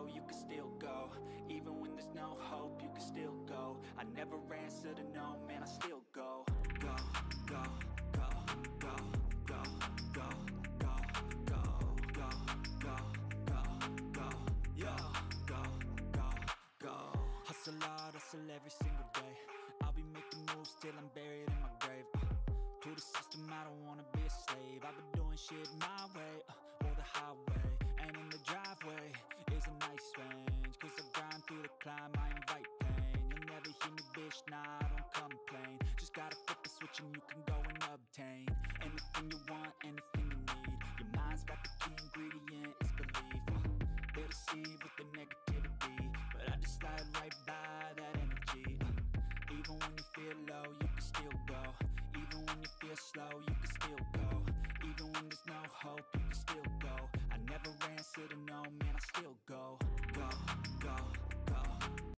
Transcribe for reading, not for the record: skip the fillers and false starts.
low, you can still go. Even when there's no hope, you can still go. I never answer to no, man, I still go. Go, go, go, go, go, go, go, go, go, go, go, go, yo, go, go, go. Hustle hard, hustle every single day. I'll be making moves till I'm buried in my grave. To the system, I don't wanna be a slave. I've been doing shit my way, or the highway. And in the driveway is a nice range. Cause I grind through the climb, I invite pain. You'll never hear me, bitch, nah, I don't complain. Just gotta flip the switch and you can go and obtain anything you want, anything you need. Your mind's got the key ingredient, it's belief. They'll deceive with the negativity, but I just slide right by that energy. Even when you feel low, you can still go. Even when you feel slow, you can still go. Even when there's no hope, you can still go. I never answer to no,